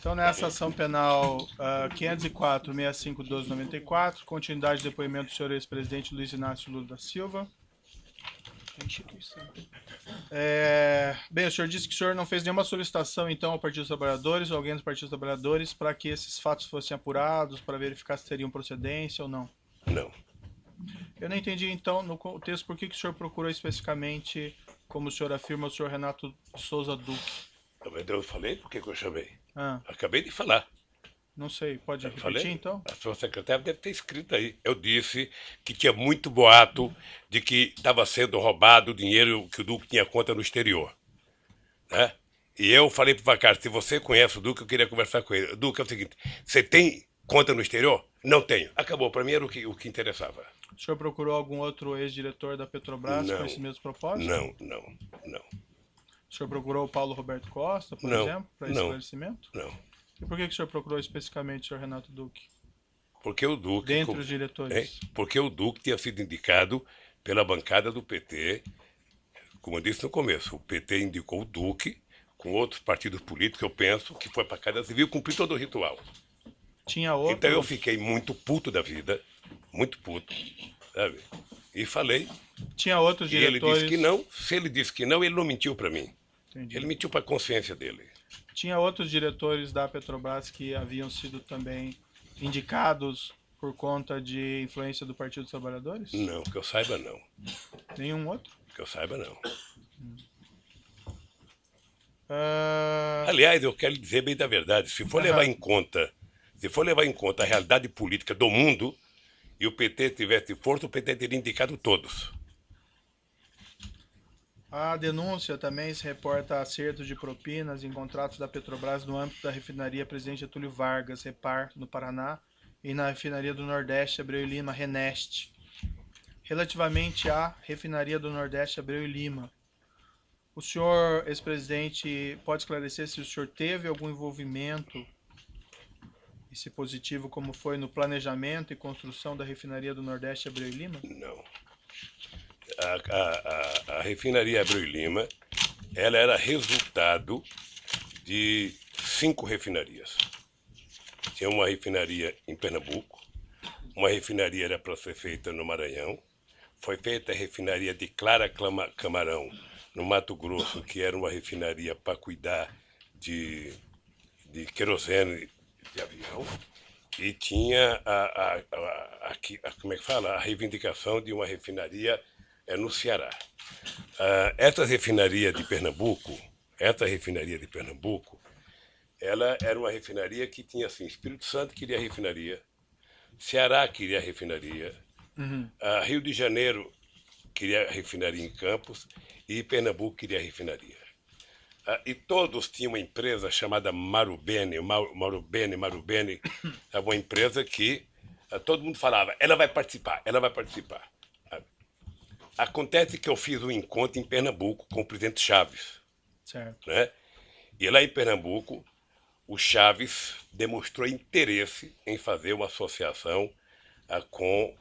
Então, nessa ação penal 504.65.12.94, continuidade de depoimento do senhor ex-presidente Luiz Inácio Lula da Silva. Bem, o senhor disse que o senhor não fez nenhuma solicitação, então, ao Partido dos Trabalhadores ou alguém do Partido dos Trabalhadores para que esses fatos fossem apurados, para verificar se teriam procedência ou não. Não. Eu não entendi, então, no contexto, por que o senhor procurou especificamente, como o senhor afirma, o senhor Renato Souza Duque. Eu falei por que eu chamei. Ah, Acabei de falar. não sei, pode Eu repetir, falei, então? a sua secretária deve ter escrito aí. Eu disse que tinha muito boato de que estava sendo roubado o dinheiro que o Duque tinha conta no exterior. Né? E eu falei para o Vacari, se você conhece o Duque, eu queria conversar com ele. Duque, é o seguinte, você tem conta no exterior? Não tenho. Acabou, para mim era o que interessava. O senhor procurou algum outro ex-diretor da Petrobras com esse mesmo propósito? Não. O senhor procurou o Paulo Roberto Costa, por exemplo, para esclarecimento? Não. E por que o senhor procurou especificamente o senhor Renato Duque? Porque o Duque... Dentre os diretores. Porque o Duque tinha sido indicado pela bancada do PT. Como eu disse no começo, o PT indicou o Duque com outros partidos políticos, eu penso, que foi para a Casa Civil cumprir todo o ritual. Tinha outros... Então eu fiquei muito puto da vida, muito puto, sabe? E falei. Tinha outros diretores... E ele disse que não. Se ele disse que não, ele não mentiu para mim. Entendi. Ele mentiu para a consciência dele. Tinha outros diretores da Petrobras que haviam sido também indicados por conta de influência do Partido dos Trabalhadores? Não, que eu saiba não. Nenhum outro? Que eu saiba não. Ah, Aliás, eu quero dizer bem da verdade, se for levar em conta a realidade política do mundo e o PT tivesse força, o PT teria indicado todos. A denúncia também se reporta a acerto de propinas em contratos da Petrobras no âmbito da refinaria Presidente Getúlio Vargas, Repar, no Paraná, e na refinaria do Nordeste, Abreu e Lima, Reneste. Relativamente à refinaria do Nordeste, Abreu e Lima, o senhor, ex-presidente, pode esclarecer se o senhor teve algum envolvimento, e se positivo, como foi no planejamento e construção da refinaria do Nordeste, Abreu e Lima? Não. A refinaria Abreu e Lima, ela era resultado de 5 refinarias. Tinha uma refinaria em Pernambuco, uma refinaria era para ser feita no Maranhão, foi feita a refinaria de Clara Camarão, no Mato Grosso, que era uma refinaria para cuidar de querosene de avião, e tinha como é que fala? A reivindicação de uma refinaria no Ceará. Essa refinaria de Pernambuco, ela era uma refinaria que tinha assim, Espírito Santo queria a refinaria, Ceará queria a refinaria, Rio de Janeiro queria a refinaria em Campos e Pernambuco queria a refinaria. E todos tinham uma empresa chamada Marubeni, uma empresa que todo mundo falava, ela vai participar. Acontece que eu fiz um encontro em Pernambuco com o presidente Chaves. Certo. Né? E lá em Pernambuco, o Chaves demonstrou interesse em fazer uma associação com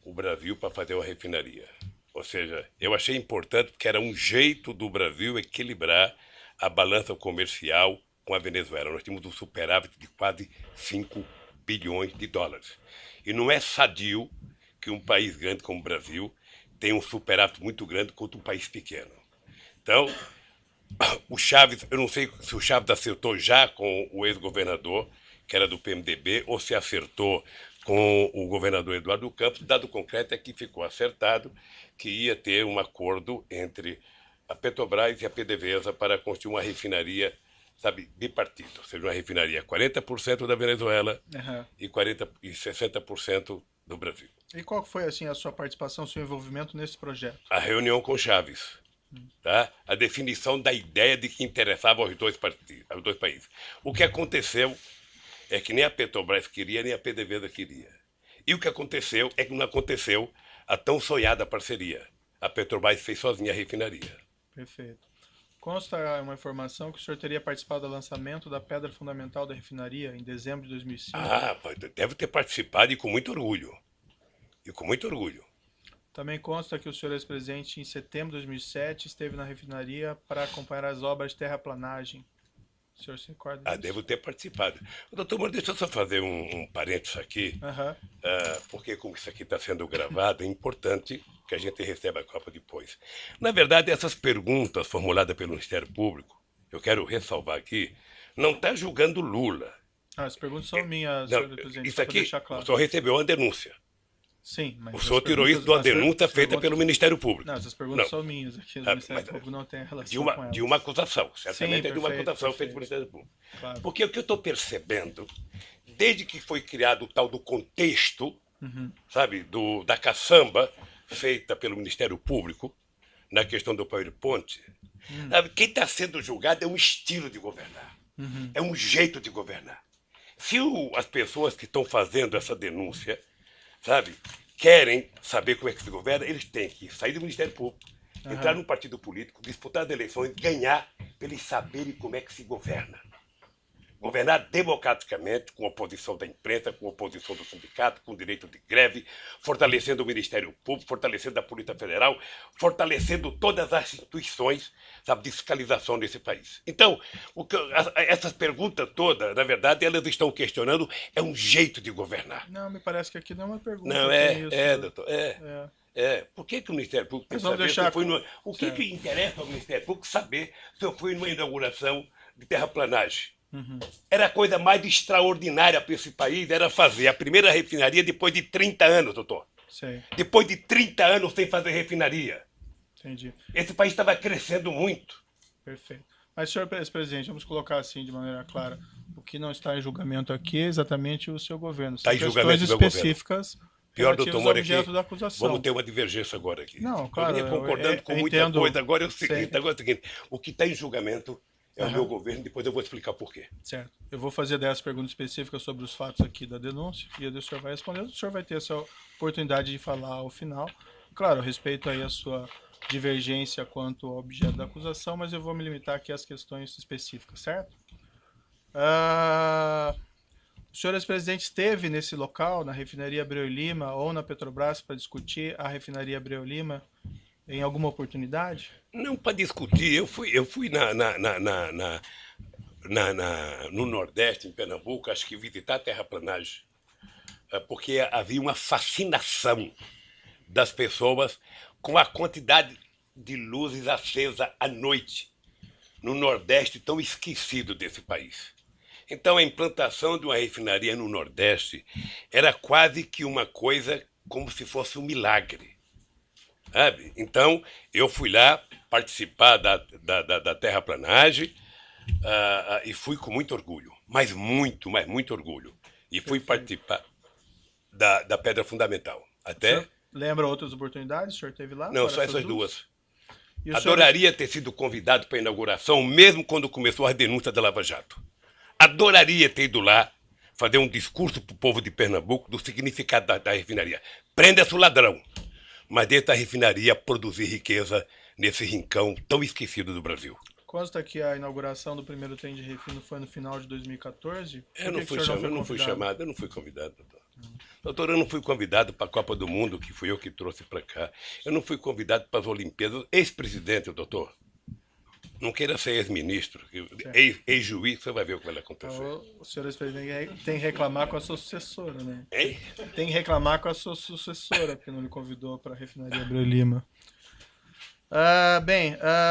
o Brasil para fazer uma refinaria. Ou seja, eu achei importante porque era um jeito do Brasil equilibrar a balança comercial com a Venezuela. Nós tínhamos um superávit de quase 5 bilhões de dólares. E não é sadio que um país grande como o Brasil tenha um superávit muito grande contra um país pequeno. Então, o Chaves, eu não sei se o Chaves acertou já com o ex-governador, que era do PMDB, ou se acertou com o governador Eduardo Campos. Dado concreto é que ficou acertado que ia ter um acordo entre a Petrobras e a PDVSA para construir uma refinaria, sabe, bipartida, ou seja, uma refinaria 40% da Venezuela e 60% do Brasil. E qual foi assim a sua participação, seu envolvimento nesse projeto? A reunião com Chaves, tá? A definição da ideia de que interessava aos dois países. O que aconteceu é que nem a Petrobras queria, nem a PDVSA queria. E o que aconteceu é que não aconteceu a tão sonhada parceria. A Petrobras fez sozinha a refinaria. Perfeito. Consta uma informação que o senhor teria participado do lançamento da pedra fundamental da refinaria em dezembro de 2005. Deve ter participado e com muito orgulho. Também consta que o senhor ex-presidente, em setembro de 2007, esteve na refinaria para acompanhar as obras de terraplanagem. O senhor se recorda Ah, disso? devo ter participado. Doutor Moro, deixa eu só fazer um parênteses aqui, Aham. porque como isso aqui está sendo gravado, é importante que a gente receba a Copa depois. Na verdade, essas perguntas formuladas pelo Ministério Público, eu quero ressalvar aqui, não está julgando Lula. Ah, as perguntas são minhas, Não, senhor presidente, isso só para aqui, deixar o claro. senhor recebeu uma denúncia. Sim, O mas senhor tirou isso de uma denúncia feita pelo Ministério Público. Não, essas perguntas são minhas aqui. O Ministério mas Público não tem relação de com elas. de uma acusação, certamente Sim, é de uma perfeito, acusação feita perfeito. pelo Ministério Público. Claro. Porque o que eu estou percebendo, desde que foi criado o tal do contexto, sabe, da caçamba feita pelo Ministério Público, na questão do PowerPoint, sabe, quem está sendo julgado é um estilo de governar, é um jeito de governar. Se as pessoas que estão fazendo essa denúncia, sabe, querem saber como é que se governa, eles têm que sair do Ministério Público, entrar num partido político, disputar as eleições, ganhar, para eles saberem como é que se governa. Governar democraticamente, com oposição da imprensa, com oposição do sindicato, com direito de greve, fortalecendo o Ministério Público, fortalecendo a Polícia Federal, fortalecendo todas as instituições, sabe, de fiscalização desse país. Então, essas perguntas todas, na verdade, elas estão questionando é um jeito de governar. Não, me parece que aqui não é uma pergunta. Não, doutor, por que o Ministério Público Mas quer vamos saber deixar se eu fui o que interessa ao Ministério Público saber se eu fui numa inauguração de terraplanagem? Era a coisa mais extraordinária para esse país, era fazer a primeira refinaria depois de 30 anos, doutor. Sei, Depois de 30 anos sem fazer refinaria. entendi. Esse país estava crescendo muito. Perfeito. Mas, senhor presidente, vamos colocar assim de maneira clara. O que não está em julgamento aqui é exatamente o seu governo. São Está em julgamento questões do meu específicas Pior, relativas doutor ao Moro, objeto aqui, da acusação. vamos ter uma divergência agora aqui. Não, claro, eu vinha concordando com muita entendo. coisa. Agora é o seguinte, Sei. agora é o seguinte, o que está em julgamento é o meu governo, depois eu vou explicar por quê. Certo. Eu vou fazer 10 perguntas específicas sobre os fatos aqui da denúncia e o senhor vai responder. O senhor vai ter essa oportunidade de falar ao final. Claro, eu respeito aí a sua divergência quanto ao objeto da acusação, mas eu vou me limitar aqui às questões específicas, certo? O senhor ex-presidente esteve nesse local, na refinaria Abreu e Lima ou na Petrobras, para discutir a refinaria Abreu e Lima em alguma oportunidade? Não para discutir, eu fui no Nordeste, em Pernambuco, acho que visitar a terraplanagem, porque havia uma fascinação das pessoas com a quantidade de luzes acesas à noite no Nordeste tão esquecido desse país. Então a implantação de uma refinaria no Nordeste era quase que uma coisa como se fosse um milagre. Sabe? Então eu fui lá participar da terraplanagem e fui com muito orgulho, mas muito orgulho. E fui participar da pedra fundamental. Até... Lembra outras oportunidades? O senhor teve lá? Não, só essas duas. E o Adoraria ter sido convidado para a inauguração, mesmo quando começou a denúncia da Lava Jato. Adoraria ter ido lá fazer um discurso para o povo de Pernambuco do significado da refinaria. Prenda-se o ladrão, mas deixa a refinaria produzir riqueza nesse rincão tão esquecido do Brasil. Consta que a inauguração do primeiro trem de refino foi no final de 2014? Eu não fui chamado, eu não fui convidado, doutor. Doutor, eu não fui convidado para a Copa do Mundo, que fui eu que trouxe para cá. Eu não fui convidado para as Olimpíadas. Ex-presidente, doutor. Não queira ser ex-ministro, ex-juiz, você vai ver o que vai acontecer. O senhor ex-presidente tem que reclamar com a sua sucessora, né? Hein? Tem que reclamar com a sua sucessora, porque não lhe convidou para a refinaria Abreu e Lima.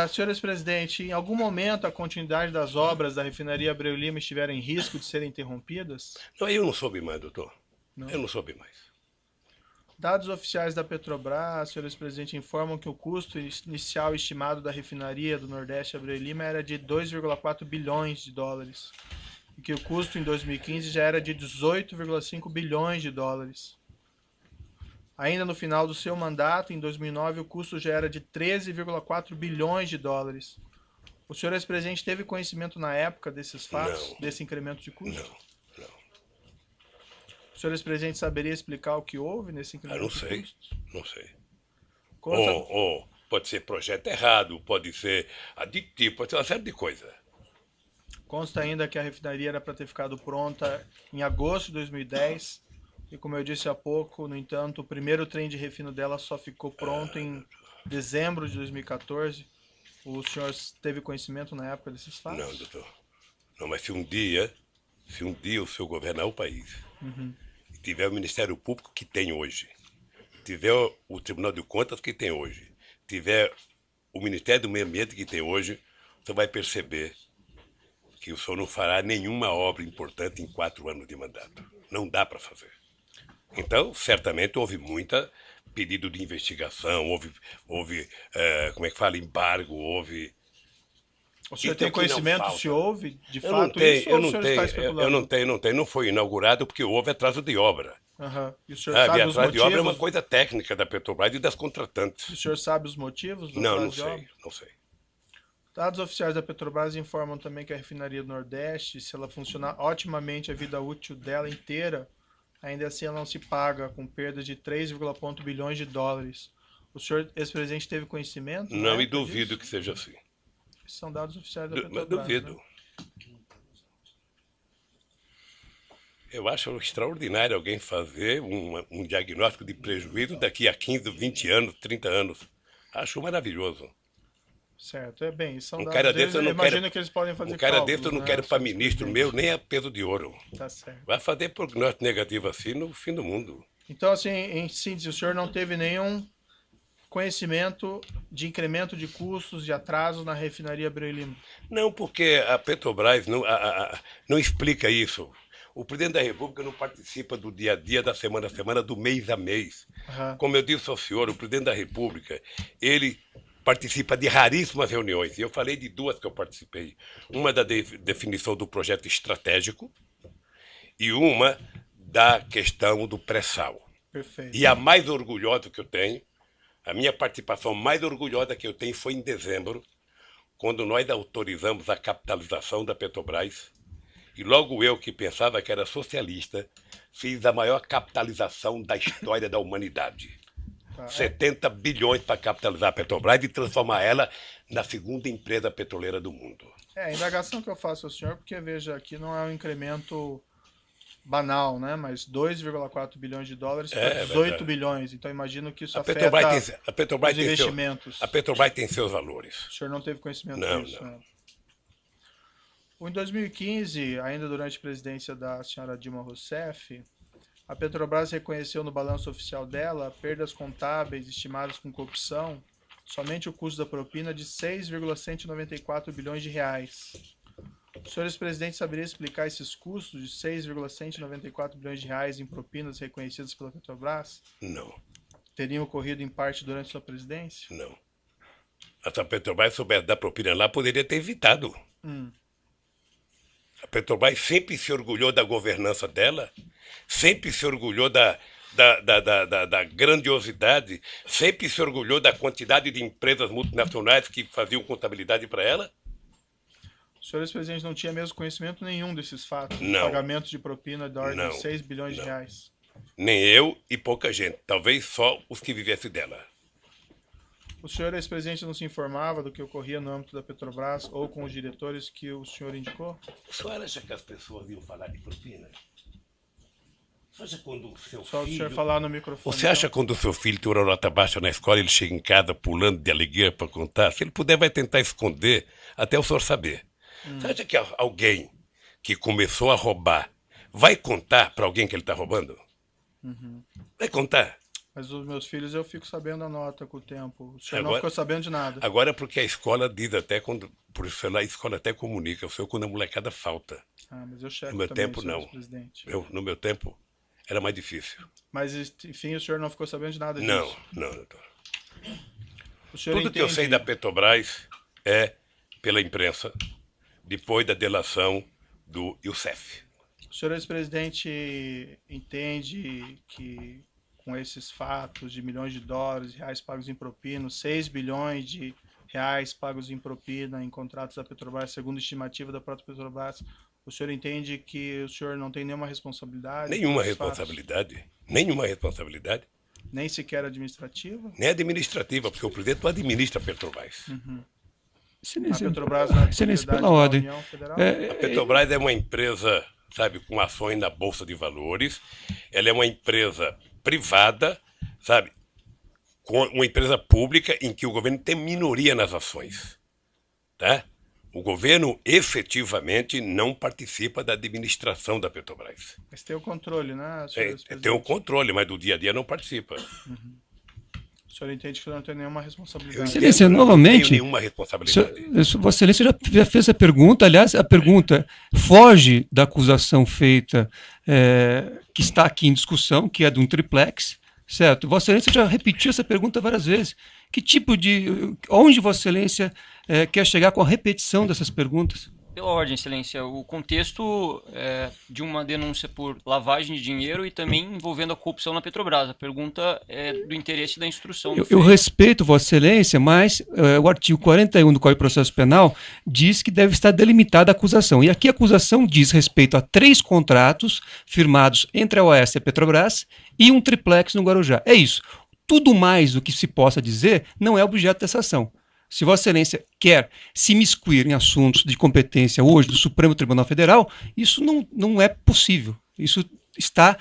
Senhor ex-presidente, em algum momento a continuidade das obras da refinaria Abreu e Lima estiveram em risco de serem interrompidas? Não, eu não soube mais, doutor. Não? Eu não soube mais. Dados oficiais da Petrobras, senhor ex-presidente, informam que o custo inicial estimado da refinaria do Nordeste Abreu e Lima era de 2,4 bilhões de dólares e que o custo em 2015 já era de 18,5 bilhões de dólares. Ainda no final do seu mandato, em 2009, o custo já era de 13,4 bilhões de dólares. O senhor ex-presidente teve conhecimento na época desses fatos, Não. desse incremento de custo? Não. O senhor ex-presidente saberia explicar o que houve nesse incremento de custo? Não sei. Consta... Pode ser projeto errado, pode ser aditivo, pode ser uma série de coisas. Consta ainda que a refinaria era para ter ficado pronta em agosto de 2010 e, como eu disse há pouco, no entanto, o primeiro trem de refino dela só ficou pronto em dezembro de 2014. O senhor teve conhecimento na época desses fatos? Não, doutor. Não, mas se um dia o senhor governar o país, e tiver o Ministério Público que tem hoje, tiver o Tribunal de Contas que tem hoje, tiver o Ministério do Meio Ambiente que tem hoje, você vai perceber que o senhor não fará nenhuma obra importante em 4 anos de mandato. Não dá para fazer. Então, certamente houve muita pedido de investigação, houve como é que fala, embargo, houve... O senhor Então, tem que não conhecimento falta. se houve de Eu não fato tenho, isso eu ou o não senhor tenho, está eu especulando? não tenho, não foi inaugurado porque houve atraso de obra. Aham. E o senhor Sabe, sabe os atraso de obra é uma motivos? coisa técnica da Petrobras e das O contratantes. senhor sabe os motivos do Não, atraso não de sei, obra? não sei. Dados oficiais da Petrobras informam também que a refinaria do Nordeste, se ela funcionar otimamente a vida útil dela inteira, ainda assim ela não se paga, com perda de 3,1 bilhões de dólares. O senhor, ex-presidente, teve conhecimento na Não, e época duvido disso? que seja assim. Esses são dados oficiais da Mas Petrobras, duvido. né? Eu acho extraordinário alguém fazer um diagnóstico de prejuízo daqui a 15, 20 anos, 30 anos. Acho maravilhoso. Certo, é bem, são Um dados cara deles, desse eu eu não imagino quero. que eles podem Um fazer cara cálculos, desse eu não né, quero para senhor ministro ex-presidente? meu nem a peso de ouro. Tá certo. Vai fazer prognóstico negativo assim no fim do mundo. Então, assim, em síntese, o senhor não teve nenhum conhecimento de incremento de custos, de atraso na refinaria Abreu e Lima? Não, porque a Petrobras não explica isso. O presidente da República não participa do dia a dia, da semana a semana, do mês a mês. Aham. Como eu disse ao senhor, o presidente da República, ele participa de raríssimas reuniões. E eu falei de 2 que eu participei. Uma da definição do projeto estratégico e uma da questão do pré-sal. Perfeito. E a mais orgulhosa que eu tenho, a minha participação mais orgulhosa que eu tenho foi em dezembro, quando nós autorizamos a capitalização da Petrobras. E logo eu, que pensava que era socialista, fiz a maior capitalização da história da humanidade. Tá. 70 bilhões para capitalizar a Petrobras e transformar ela na segunda empresa petroleira do mundo. A indagação que eu faço ao senhor, porque veja, aqui não é um incremento banal, né? Mas 2,4 bilhões de dólares para 18 verdade. bilhões. Então imagino que isso A afeta Petrobras os investimentos. a Petrobras tem seus valores. O senhor não teve conhecimento Não, disso, não. né? Em 2015, ainda durante a presidência da senhora Dilma Rousseff, a Petrobras reconheceu no balanço oficial dela perdas contábeis estimadas com corrupção, somente o custo da propina de 6,194 bilhões de reais. O senhor ex-presidente saberia explicar esses custos de 6,194 bilhões de reais em propinas reconhecidas pela Petrobras? Não, Teriam ocorrido em parte durante sua presidência? não. Se a Petrobras soubesse dar propina lá, poderia ter evitado. A Petrobras sempre se orgulhou da governança dela, sempre se orgulhou da grandiosidade, sempre se orgulhou da quantidade de empresas multinacionais que faziam contabilidade para ela. O senhor ex-presidente não tinha mesmo conhecimento nenhum desses fatos? De Não. pagamento de propina da ordem Não. de 6 bilhões de Não. reais? Nem eu e pouca gente, talvez só os que vivessem dela. O senhor ex-presidente não se informava do que ocorria no âmbito da Petrobras ou com os diretores que o senhor indicou? O senhor acha que as pessoas iam falar de propina? Você acha quando o seu Só o filho... senhor falar no microfone. Você acha então. quando o seu filho tem uma nota baixa na escola, ele chega em casa pulando de alegria para contar? Se ele puder, vai tentar esconder até o senhor saber. Você acha que alguém que começou a roubar vai contar para alguém que ele está roubando? Vai contar. Mas os meus filhos eu fico sabendo a nota com o tempo. O senhor não Agora- ficou sabendo de nada. Agora porque a escola diz até quando... Por isso lá a escola até comunica, o senhor quando a molecada falta. Ah, mas eu checo No meu também, tempo, senhor não. ex-presidente. No meu tempo, era mais difícil. Mas, enfim, o senhor não ficou sabendo de nada disso? Não, doutor. O senhor Tudo que eu sei da Petrobras é pela imprensa, depois da delação do Youssef. O senhor ex-presidente entende que com esses fatos de milhões de dólares, reais pagos em propina, 6 bilhões de reais pagos em propina em contratos da Petrobras, segundo a estimativa da própria Petrobras, o senhor entende que o senhor não tem nenhuma responsabilidade? Nenhuma por esses fatos? responsabilidade. Nenhuma responsabilidade. Nem sequer administrativa? Nem administrativa, porque o presidente não administra a Petrobras. A Petrobras não é Excelência, propriedade pela da ordem. União Federal? A Petrobras é uma empresa, sabe, com ações na Bolsa de Valores. Ela é uma empresa privada, sabe, com uma empresa pública em que o governo tem minoria nas ações. Tá? O governo efetivamente não participa da administração da Petrobras. Mas tem o controle, né, senhor Tem o controle, mas do dia a dia não participa. O senhor entende que não tem nenhuma responsabilidade? Excelência, novamente, não tenho nenhuma responsabilidade. Vossa Excelência já fez a pergunta, aliás, a pergunta foge da acusação feita, que está aqui em discussão, que é de um triplex, certo? Vossa Excelência já repetiu essa pergunta várias vezes. Que tipo de... Onde Vossa Excelência quer chegar com a repetição dessas perguntas? Pela ordem, Excelência, o contexto de uma denúncia por lavagem de dinheiro e também envolvendo a corrupção na Petrobras. A pergunta é do interesse da instrução. Eu respeito Vossa Excelência, mas o artigo 41 do Código de Processo Penal diz que deve estar delimitada a acusação. E aqui a acusação diz respeito a 3 contratos firmados entre a OAS e a Petrobras e um triplex no Guarujá. É isso. Tudo mais do que se possa dizer não é objeto dessa ação. Se Vossa Excelência quer se imiscuir em assuntos de competência hoje do Supremo Tribunal Federal, isso não é possível. Isso está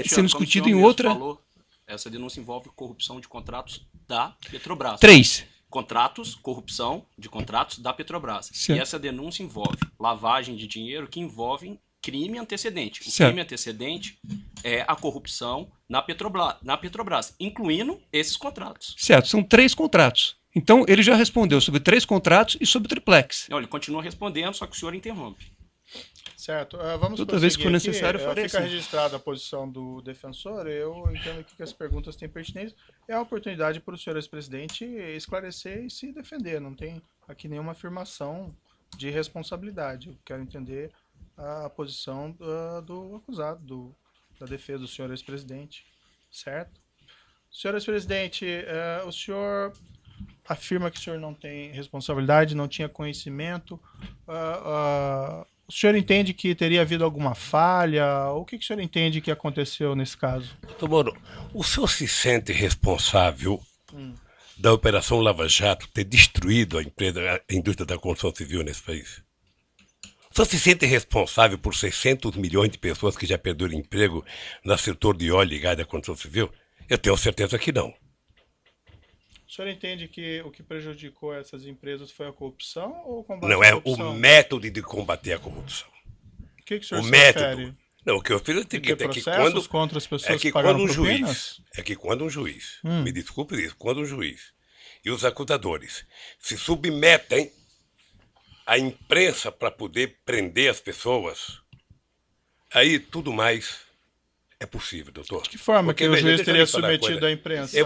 sendo discutido em outra... Falou, essa denúncia envolve corrupção de contratos da Petrobras. 3. Contratos, corrupção de contratos da Petrobras. Certo. E essa denúncia envolve lavagem de dinheiro que envolve crime antecedente. O Certo. crime antecedente é a corrupção na Petrobras, incluindo esses contratos. Certo, são 3 contratos. Então, ele já respondeu sobre 3 contratos e sobre o triplex. Não, ele continua respondendo, só que o senhor interrompe. Certo, vamos Toda vez que for necessário, aqui. eu farei Fica assim. registrada a posição do defensor. Eu entendo aqui que as perguntas têm pertinência. É a oportunidade para o senhor ex-presidente esclarecer e se defender. Não tem aqui nenhuma afirmação de responsabilidade. Eu quero entender a posição do acusado, da defesa do senhor ex-presidente. Certo? Senhor ex-presidente, o senhor afirma que o senhor não tem responsabilidade, não tinha conhecimento. O senhor entende que teria havido alguma falha? O que o senhor entende que aconteceu nesse caso? Doutor Moro, o senhor se sente responsável da Operação Lava Jato ter destruído a indústria da construção civil nesse país? O senhor se sente responsável por 600 milhões de pessoas que já perderam emprego no setor de óleo e gás da construção civil? Eu tenho certeza que não. O senhor entende que o que prejudicou essas empresas foi a corrupção ou o combate Não, à é corrupção? o método de combater a corrupção. O que o senhor O se método. refere? Não, o que eu fiz é o De ter seguinte, é que processos contra as pessoas que quando pagaram um propinas? juiz, me desculpe isso, quando um juiz e os acusadores se submetem à imprensa para poder prender as pessoas, aí tudo mais é possível, doutor. De que forma Porque, que o veja, juiz deixa eu teria lhe falar uma submetido coisa. à imprensa? Eu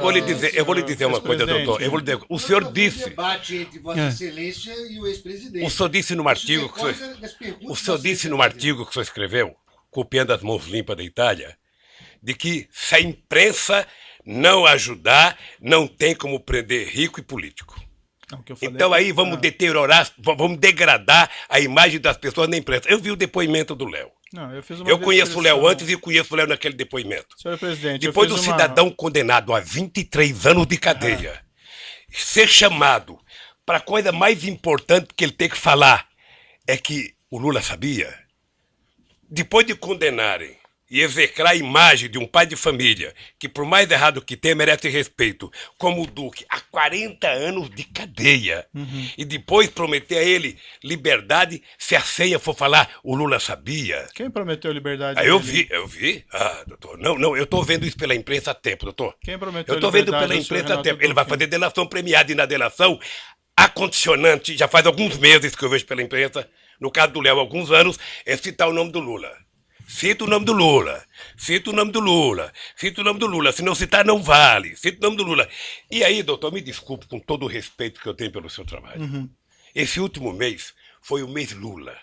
vou lhe dizer uma coisa, doutor. O senhor disse. Debate entre Vossa Excelência e o ex-presidente. O senhor disse no artigo que o senhor disse no artigo que o senhor escreveu, copiando as mãos limpas da Itália, de que se a imprensa não ajudar, não tem como prender rico e político. Não, o que eu falei Então é aí que- vamos deteriorar, vamos degradar a imagem das pessoas na imprensa. Eu vi o depoimento do Léo. Não, eu fiz uma Eu conheço o Léo descrição. antes e conheço o Léo naquele depoimento. Senhor presidente, eu Depois fiz do uma- cidadão condenado a 23 anos de cadeia ser chamado para a coisa mais importante que ele tem que falar é que o Lula sabia. Depois de condenarem e execrar a imagem de um pai de família que, por mais errado que tenha, merece respeito, como o Duque, há 40 anos de cadeia, e depois prometer a ele liberdade se a senha for falar o Lula sabia. Quem prometeu liberdade? Ah, eu dele? vi. Ah, doutor, não, eu estou vendo isso pela imprensa há tempo, doutor. Quem prometeu Eu estou vendo liberdade pela ao senhor imprensa há Renato tempo. Ele vai Duque? fazer delação premiada e na delação, a condicionante, já faz alguns meses que eu vejo pela imprensa, no caso do Léo, há alguns anos, é citar o nome do Lula. Cita o nome do Lula, cita o nome do Lula, cita o nome do Lula, se não citar não vale, cita o nome do Lula. E aí, doutor, me desculpe com todo o respeito que eu tenho pelo seu trabalho. Esse último mês foi o mês Lula,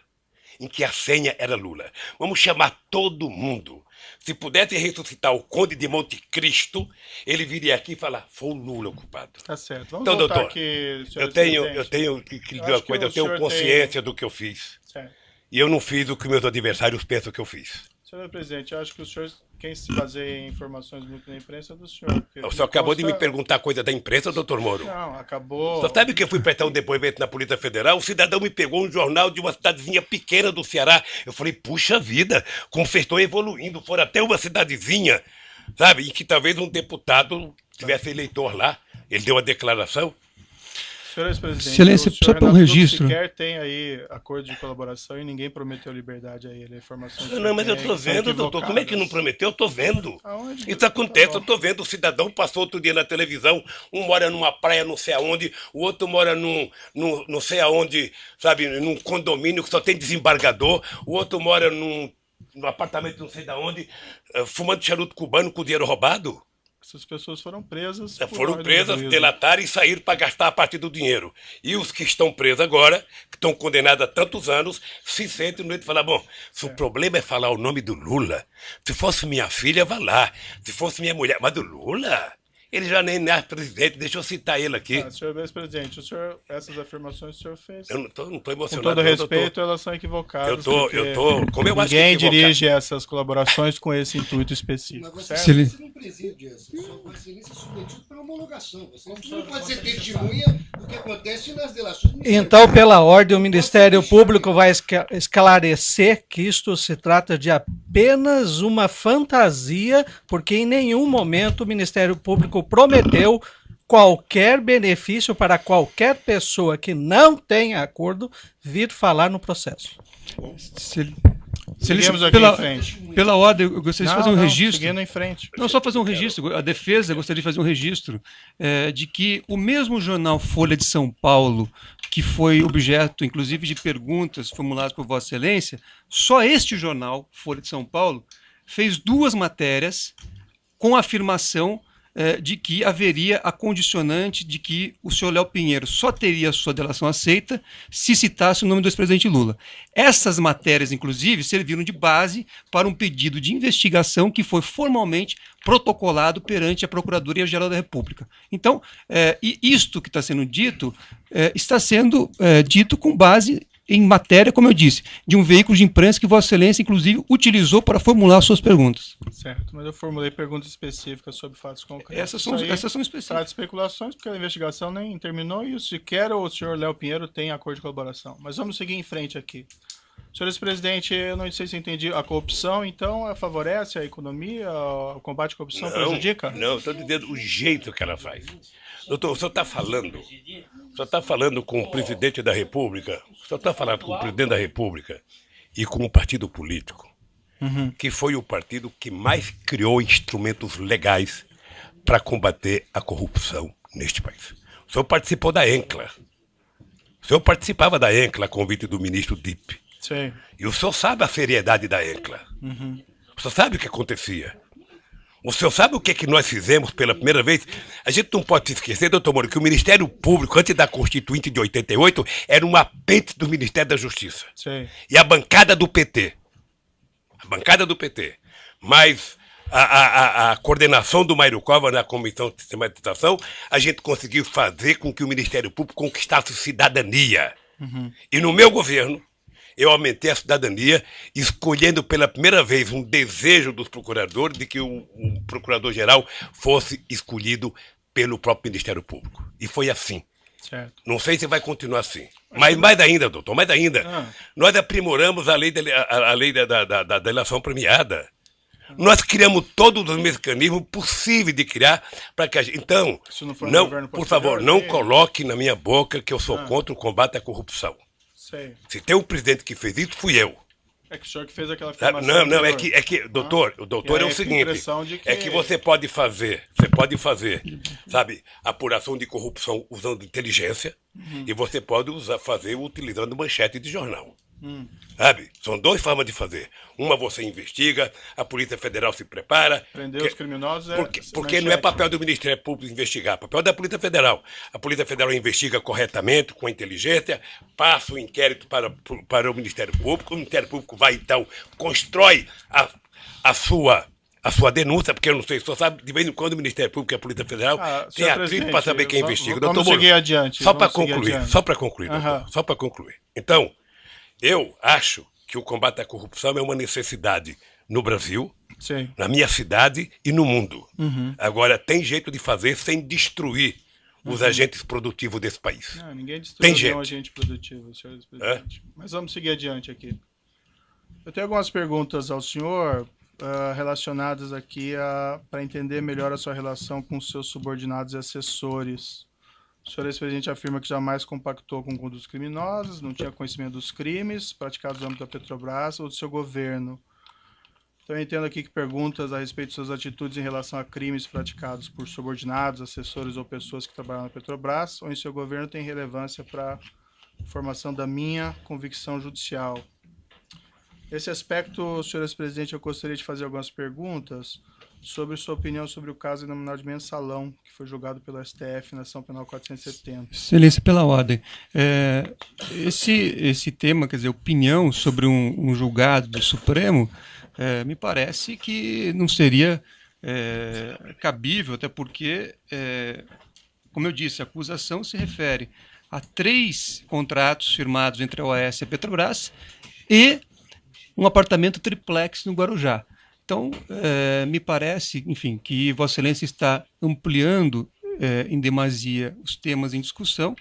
em que a senha era Lula. Vamos chamar todo mundo. Se pudesse ressuscitar o Conde de Monte Cristo, ele viria aqui e falar, foi o Lula o culpado. Tá certo. Vamos Então, voltar doutor, aqui, senhor eu tenho presidente. que dizer acho uma que coisa, o eu tenho senhor consciência do que eu fiz. Certo. E eu não fiz o que meus adversários pensam que eu fiz. Senhor presidente, eu acho que o senhor, quem se baseia em informações muito na imprensa é do senhor. porque O senhor acabou de me consta- perguntar coisa da imprensa, doutor Moro. Não, acabou. Só sabe que eu fui prestar um depoimento na Polícia Federal? O cidadão me pegou um jornal de uma cidadezinha pequena do Ceará. Eu falei, puxa vida, como vocês estão evoluindo. Foram até uma cidadezinha, sabe? Em que talvez um deputado tivesse eleitor lá. Ele deu a declaração. Senhor ex-presidente, Excelência, o senhor só para um Renato Dux registro. sequer tem aí acordo de colaboração e ninguém prometeu liberdade a ele. A informação Não, mas eu tô vendo, doutor. Como é que não prometeu? Eu tô vendo. Aonde? Isso acontece, Tá eu tô vendo. O cidadão passou outro dia na televisão, um mora numa praia não sei aonde, o outro mora num não sei aonde, sabe, num condomínio que só tem desembargador, o outro mora num apartamento não sei de onde, fumando charuto cubano com dinheiro roubado. Essas pessoas foram presas. por Foram ordem do presas, juízo. delataram e saíram para gastar a parte do dinheiro. E os que estão presos agora, que estão condenados a tantos anos, se sentem no meio de falar, bom, se o problema é falar o nome do Lula, se fosse minha filha, vá lá. Se fosse minha mulher, mas do Lula? Ele já nem é presidente, deixa eu citar ele aqui. Senhor ex-presidente, essas afirmações que o senhor fez, Eu não tô com emocionado. todo não, respeito, doutor. elas são equivocadas. Eu tô, porque como eu acho que é ninguém equivocado. dirige essas colaborações com esse intuito Mas específico, Vossa certo? Excelência não preside essa. Vossa Excelência é submetido para homologação. Você não pode ser testemunha do que acontece nas delações. Então, pela ordem, o Ministério Público vai esclarecer que isto se trata de apenas uma fantasia, porque em nenhum momento o Ministério Público prometeu qualquer benefício para qualquer pessoa que não tenha acordo vir falar no processo. Seguimos aqui pela, em frente. pela ordem, eu gostaria de fazer um registro. Seguindo em frente. Não, só fazer um registro. A defesa gostaria de fazer um registro de que o mesmo jornal Folha de São Paulo, que foi objeto, inclusive, de perguntas formuladas por Vossa Excelência, só este jornal, Folha de São Paulo, fez 2 matérias com a afirmação de que haveria a condicionante de que o senhor Léo Pinheiro só teria a sua delação aceita se citasse o nome do ex-presidente Lula. Essas matérias, inclusive, serviram de base para um pedido de investigação que foi formalmente protocolado perante a Procuradoria-Geral da República. Então, e isto que está sendo dito, está sendo dito com base em matéria, como eu disse, de um veículo de imprensa que Vossa Excelência, inclusive, utilizou para formular suas perguntas. Certo, mas eu formulei perguntas específicas sobre fatos concretos. Essas são específicas. Trata de especulações, porque a investigação nem terminou e sequer o senhor Léo Pinheiro tem acordo de colaboração. Mas vamos seguir em frente aqui. Senhor ex-presidente, eu não sei se entendi, a corrupção, então, favorece a economia, o combate à corrupção prejudica? Não, estou dizendo o jeito que ela faz. Doutor, o senhor está falando com o presidente da República, o senhor está falando com o presidente da República e com um partido político, que foi o partido que mais criou instrumentos legais para combater a corrupção neste país. O senhor participou da ENCLA. O senhor participava da ENCLA a convite do ministro Dipp. Sim. E o senhor sabe a seriedade da ENCLA. O senhor sabe o que acontecia. O senhor sabe o que é que nós fizemos pela primeira vez? A gente não pode se esquecer, doutor Moro, que o Ministério Público, antes da Constituinte de 88, era um apêndice do Ministério da Justiça. Sim. E a bancada do PT. Mas a coordenação do Mário Cova na Comissão de Sistematização, a gente conseguiu fazer com que o Ministério Público conquistasse cidadania. E no meu governo, eu aumentei a cidadania, escolhendo pela primeira vez um desejo dos procuradores de que o procurador-geral fosse escolhido pelo próprio Ministério Público. E foi assim. Certo. Não sei se vai continuar assim. Mas mais ainda, doutor, mais ainda. Nós aprimoramos a lei da delação premiada. Nós criamos todos os mecanismos possíveis de criar para que a gente... Então, por favor, não coloque na minha boca que eu sou contra o combate à corrupção. Sei. Se tem um presidente que fez isso, fui eu. É que o senhor que fez aquela afirmação. Não, é que, doutor, o doutor é o seguinte, é que você pode fazer, sabe, apuração de corrupção usando inteligência e você pode fazer utilizando manchete de jornal. Sabe? São 2 formas de fazer. Uma você investiga, a Polícia Federal se prepara. Prender os criminosos porque não é papel do Ministério Público investigar, é papel da Polícia Federal. A Polícia Federal investiga corretamente, com inteligência, passa o inquérito para o Ministério Público. O Ministério Público vai, então, constrói a sua denúncia, porque eu não sei, só sabe, de vez em quando o Ministério Público e a Polícia Federal tem atrito para saber quem investiga. Vamos seguir adiante. Só para concluir, doutor, só para concluir. Então, eu acho que o combate à corrupção é uma necessidade no Brasil, Sim. na minha cidade e no mundo. Agora, tem jeito de fazer sem destruir os agentes produtivos desse país. Não, ninguém destruiu Tem nenhum agente produtivo, senhor presidente. Mas vamos seguir adiante aqui. Eu tenho algumas perguntas ao senhor relacionadas aqui para entender melhor a sua relação com seus subordinados e assessores. O senhor ex-presidente afirma que jamais compactou com condutas criminosas, não tinha conhecimento dos crimes praticados no âmbito da Petrobras ou do seu governo. Então, eu entendo aqui que perguntas a respeito de suas atitudes em relação a crimes praticados por subordinados, assessores ou pessoas que trabalham na Petrobras ou em seu governo têm relevância para a formação da minha convicção judicial. Nesse aspecto, senhor ex-presidente, eu gostaria de fazer algumas perguntas sobre sua opinião sobre o caso denominado de Mensalão, que foi julgado pelo STF na ação penal 470. Excelência, pela ordem. Esse tema, quer dizer, opinião sobre um julgado do Supremo, me parece que não seria cabível, até porque, como eu disse, a acusação se refere a 3 contratos firmados entre a OAS e a Petrobras e um apartamento triplex no Guarujá. Então, me parece, enfim, que Vossa Excelência está ampliando em demasia os temas em discussão,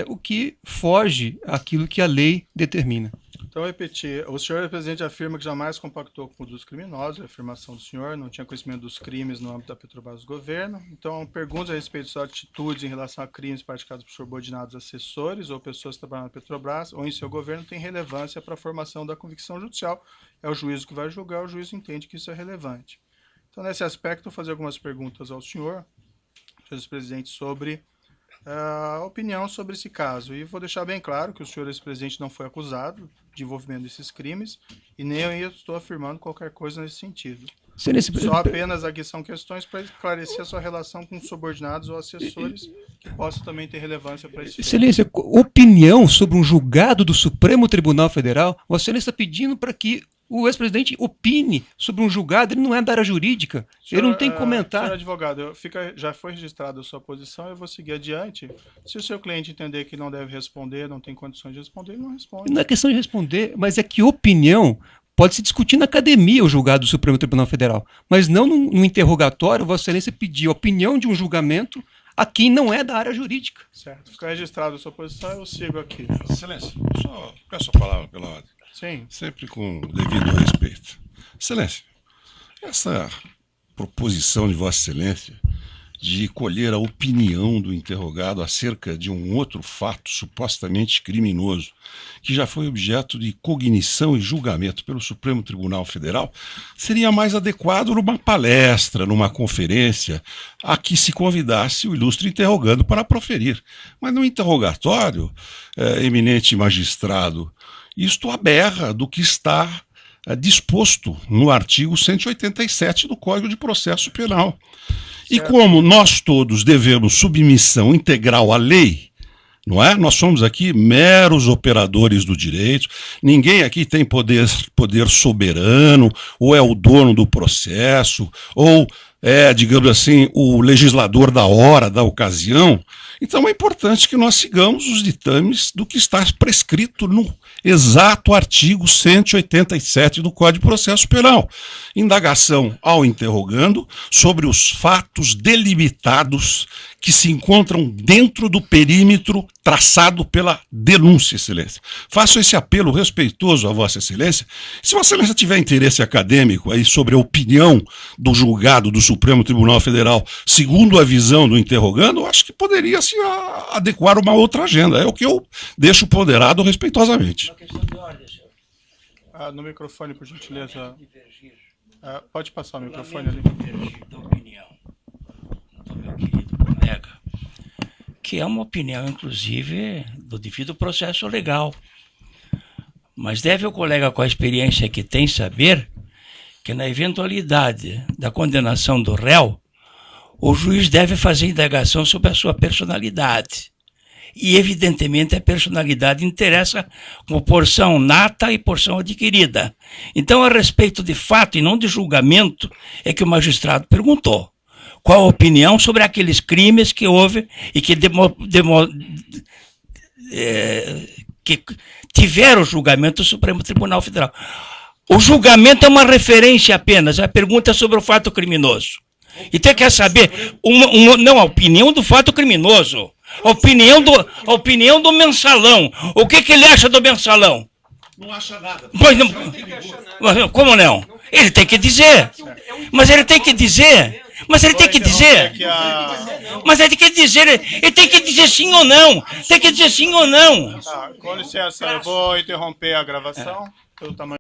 o que foge àquilo que a lei determina. Então, eu repetir, o senhor presidente afirma que jamais compactou com condutas criminosas, a afirmação do senhor, não tinha conhecimento dos crimes no âmbito da Petrobras do governo. Então, perguntas a respeito de suas atitudes em relação a crimes praticados por subordinados assessores ou pessoas que trabalham na Petrobras ou em seu governo têm relevância para a formação da convicção judicial. É o juízo que vai julgar, o juízo entende que isso é relevante. Então, nesse aspecto, eu vou fazer algumas perguntas ao senhor ex-presidente, sobre a opinião sobre esse caso. E vou deixar bem claro que o senhor ex-presidente não foi acusado de envolvimento desses crimes e nem eu estou afirmando qualquer coisa nesse sentido. Só apenas aqui são questões para esclarecer a sua relação com subordinados ou assessores que possam também ter relevância para esse Excelência, opinião sobre um julgado do Supremo Tribunal Federal, Vossa Excelência está pedindo para que o ex-presidente opine sobre um julgado, ele não é da área jurídica, ele não tem que comentar. Senhor advogado, já foi registrada a sua posição, eu vou seguir adiante. Se o seu cliente entender que não deve responder, não tem condições de responder, ele não responde. Não é questão de responder, mas é que opinião pode se discutir na academia o julgado do Supremo Tribunal Federal, mas não no interrogatório. Vossa Excelência pediu a opinião de um julgamento a quem não é da área jurídica. Certo. Fica registrada a sua posição, eu sigo aqui. Excelência, só peço a palavra pela ordem. Sim. Sempre com o devido respeito. Excelência, essa proposição de Vossa Excelência de colher a opinião do interrogado acerca de um outro fato supostamente criminoso, que já foi objeto de cognição e julgamento pelo Supremo Tribunal Federal, seria mais adequado numa palestra, numa conferência, a que se convidasse o ilustre interrogando para proferir. Mas no interrogatório, eminente magistrado, isto aberra do que está disposto no artigo 187 do Código de Processo Penal. E como nós todos devemos submissão integral à lei, não é? Nós somos aqui meros operadores do direito, ninguém aqui tem poder soberano, ou é o dono do processo, ou é, digamos assim, o legislador da hora, da ocasião. Então é importante que nós sigamos os ditames do que está prescrito no exato artigo 187 do Código de Processo Penal. Indagação ao interrogando sobre os fatos delimitados que se encontram dentro do perímetro traçado pela denúncia, Excelência. Faço esse apelo respeitoso a Vossa Excelência. Se Vossa Excelência tiver interesse acadêmico aí sobre a opinião do julgado do Supremo Tribunal Federal, segundo a visão do interrogando, eu acho que poderia se adequar uma outra agenda. É o que eu deixo ponderado respeitosamente. Uma questão de ordem, senhor. No microfone, por gentileza. Pode passar o microfone ali. Da opinião do meu querido colega, que é uma opinião, inclusive, do devido processo legal. Mas deve o colega, com a experiência que tem, saber que na eventualidade da condenação do réu, o juiz deve fazer indagação sobre a sua personalidade. E, evidentemente, a personalidade interessa como porção nata e porção adquirida. Então, a respeito de fato e não de julgamento, é que o magistrado perguntou qual a opinião sobre aqueles crimes que houve e que que tiveram julgamento do Supremo Tribunal Federal. O julgamento é uma referência apenas, a pergunta é sobre o fato criminoso. Então quer saber, não, a opinião do fato criminoso, a opinião do mensalão. O que ele acha do mensalão? Não acha nada. Pois não, como não? Ele tem que dizer. Mas ele tem que dizer. Mas ele tem que dizer. Mas ele tem que dizer. Ele tem que dizer sim ou não. Tem que dizer sim ou não. Tá, com licença, eu vou interromper a gravação pelo tamanho.